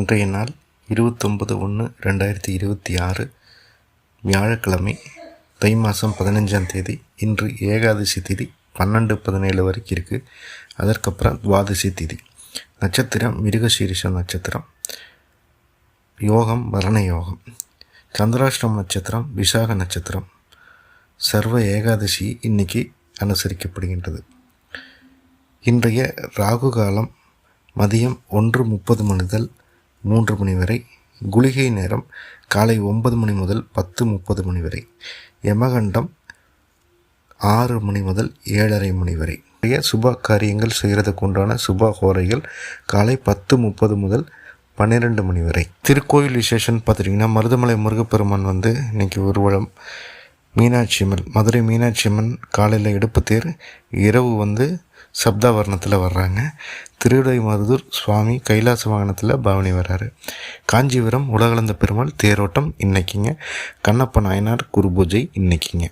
இன்றைய நாள் 29/1/2026 வியாழக்கிழமை, தை மாதம் 15ஆம் தேதி. இன்று ஏகாதசி திதி 12:17 வரைக்கும் இருக்குது. அதற்கப்புறம் துவாதசி திதி. நட்சத்திரம் மிருகசீரிஷம் நட்சத்திரம். யோகம் வரண யோகம். சந்திராஷ்டம நட்சத்திரம் விசாக நட்சத்திரம். சர்வ ஏகாதசி இன்னைக்கு அனுசரிக்கப்படுகின்றது. இன்றைய ராகு காலம் மதியம் 1:30 முதல் 3 மணி வரை. குளிகை நேரம் காலை 9 மணி முதல் 10:30 வரை. யமகண்டம் 6 மணி முதல் 7:30 மணி வரை. சுப காரியங்கள் செய்கிறதுக்கு உண்டான சுப ஹோரைகள் காலை 10:30 முதல் 12 மணி வரை. திருக்கோயில் விசேஷன் பார்த்துட்டிங்கன்னா, மருதமலை முருகப்பெருமான் இன்றைக்கி ஊர்வலம். மீனாட்சி அம்மன், மதுரை மீனாட்சி அம்மன் காலையில் எடுப்பு தேர், இரவு சப்தாவரணத்தில் வர்றாங்க. திருவிடைமருதூர் சுவாமி கைலாச வாகனத்தில் பவனி வர்றாரு. காஞ்சிபுரம் உலகளந்த பெருமாள் தேரோட்டம் இன்னைக்குங்க. கண்ணப்ப நாயனார் குரு பூஜை இன்னைக்குங்க.